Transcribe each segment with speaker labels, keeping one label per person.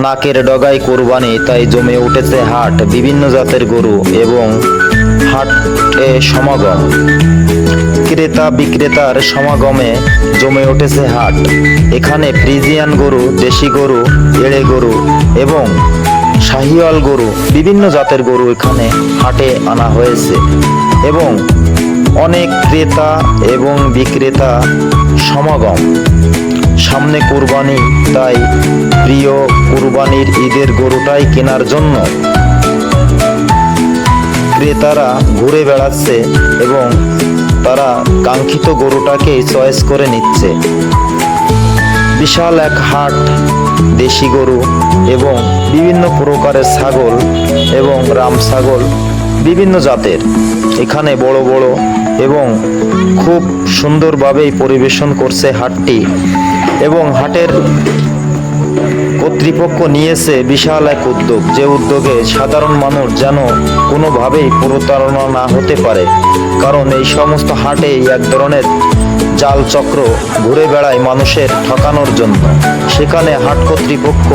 Speaker 1: নাকের ডগায় কোরবানি, তাই জমে উঠেছে হাট। বিভিন্ন জাতের গরু এবং হাটে সমাগম, ক্রেতা বিক্রেতার সমাগমে জমে উঠেছে হাট। এখানে ফ্রিজিয়ান গরু, দেশি গরু, এড়ে গরু এবং শাহিওয়াল গরু, বিভিন্ন জাতের গরু এখানে হাটে আনা হয়েছে এবং অনেক ক্রেতা এবং বিক্রেতা সমাগম। সামনে কুরবানি, তাই প্রিয় কুরবানির ঈদের গরুটাই কেনার জন্য ক্রেতারা ঘুরে বেড়াচ্ছে এবং তারা কাঙ্ক্ষিত গরুটাকেই চয়েস করে নিচ্ছে। বিশাল এক হাট, দেশি গরু এবং বিভিন্ন প্রকারের ছাগল এবং রাম ছাগল বিভিন্ন জাতের এখানে বড় বড় এবং খুব সুন্দরভাবেই পরিবেশন করছে হাটটি। এবং হাটের কর্তৃপক্ষ নিয়েছে বিশাল এক উদ্যোগ, যে উদ্যোগে সাধারণ মানুষ যেন কোনোভাবেই প্রতারণা না হতে পারে, কারণ এই সমস্ত হাটেই এক ধরনের জাল চক্র ঘুরে বেড়ায় মানুষের ঠকানোর জন্য। সেখানে হাট কর্তৃপক্ষ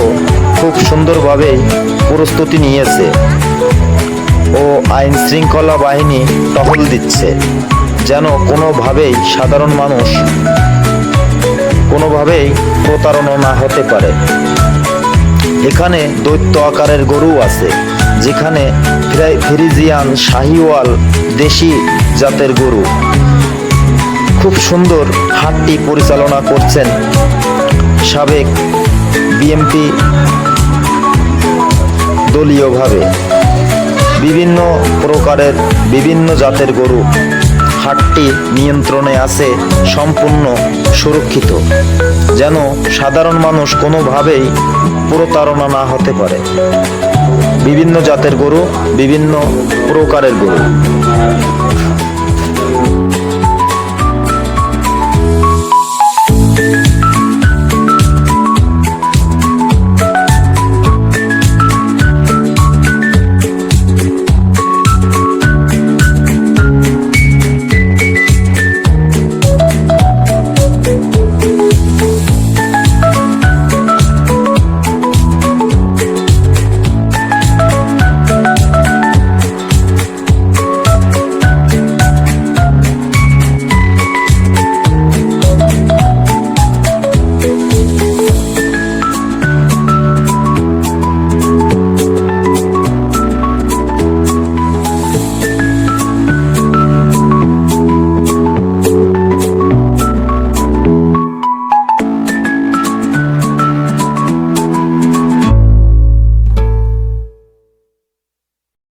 Speaker 1: খুব সুন্দরভাবেই প্রস্তুতি নিয়েছে ও আইন শৃঙ্খলা বাহিনী টহল দিচ্ছে, যেন কোনোভাবেই সাধারণ মানুষ কোনোভাবেই প্রতারণা না হতে পারে। এখানে দৈত্য আকারের গরু আছে, যেখানে ফ্রিজিয়ান, শাহিওয়াল, দেশি জাতের গরু। খুব সুন্দর হাটটি পরিচালনা করছেন সাবেক বিএমপি দলীয়ভাবে। বিভিন্ন প্রকারের বিভিন্ন জাতের গরু হাটটি নিয়ন্ত্রণে আছে, সম্পূর্ণ সুরক্ষিত, যেন সাধারণ মানুষ কোনোভাবেই প্রতারণা না হতে পারে। বিভিন্ন জাতের গরু, বিভিন্ন প্রকারের গরু।